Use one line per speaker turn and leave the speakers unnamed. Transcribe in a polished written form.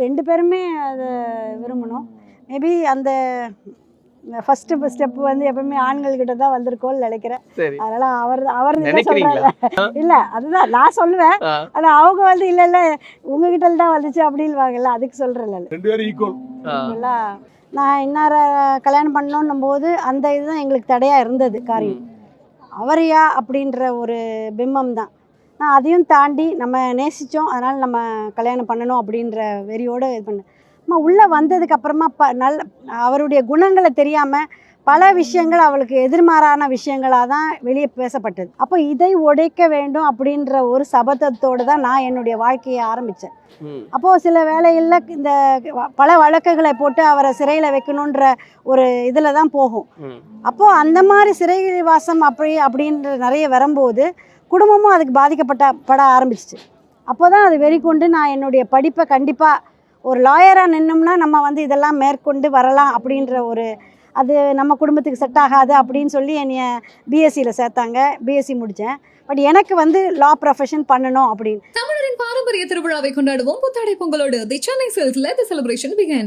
2 பேருமே அதை விரும்பணும். மேபி அந்த ஃபர்ஸ்ட் ஸ்டெப் வந்து எப்பவுமே ஆண்கள் கிட்ட தான் வந்திருக்கோம்னு நினைக்கிறேன். அதனால அவர் சொல்றாரு இல்ல, அதுதான் நான் சொல்லுவேன். ஆனா அவங்க வந்து இல்ல இல்ல உங்ககிட்ட தான் வந்துச்சு அப்படின்வாங்கல்ல, அதுக்கு சொல்றேன்.
2 பேரும் ஈக்குவல்.
நான் இன்னார கல்யாணம் பண்ணணும் போது அந்த இதுதான் எங்களுக்கு தடையா இருந்தது காரியம். அவரையா அப்படின்ற ஒரு பிம்பம் தான். நான் அதையும் தாண்டி நம்ம நேசித்தோம், அதனால் நம்ம கல்யாணம் பண்ணணும் அப்படின்ற வெறியோடு இது பண்ணேன். உள்ளே வந்ததுக்கு அப்புறமா அவருடைய குணங்களை தெரியாமல் பல விஷயங்கள் அவளுக்கு எதிர்மாறான விஷயங்களாக தான் வெளியே பேசப்பட்டது. அப்போ இதை உடைக்க வேண்டும் அப்படின்ற ஒரு சபதத்தோடு தான் நான் என்னுடைய வாழ்க்கையை ஆரம்பித்தேன். அப்போது சில வேளைகளில் இந்த பல வழக்குகளை போட்டு அவரை சிறையில் வைக்கணுன்ற ஒரு இதில் தான் போகும். அப்போது அந்த மாதிரி சிறைவாசம் அப்படின்ற நிறைய வரும்போது குடும்பமும் அதுக்கு பாதிக்கப்பட ஆரம்பிச்சிச்சு. அப்போ தான் அது வெறி கொண்டு நான் என்னுடைய படிப்பை கண்டிப்பாக ஒரு லாயராக நின்னோம்னா நம்ம வந்து இதெல்லாம் மேற்கொண்டு வரலாம் அப்படின்ற ஒரு அது நம்ம குடும்பத்துக்கு செட் ஆகாது அப்படின்னு சொல்லி என்னைய பிஎஸ்சியில் சேர்த்தாங்க. பிஎஸ்சி முடித்தேன். பட் எனக்கு வந்து லா ப்ரொஃபஷன் பண்ணணும் அப்படின்னு.
தமிழரின் பாரம்பரிய திருவிழாவை கொண்டாடுவோம் புத்தாடை பொங்கலோடு. The Chennai silks let the celebration begin.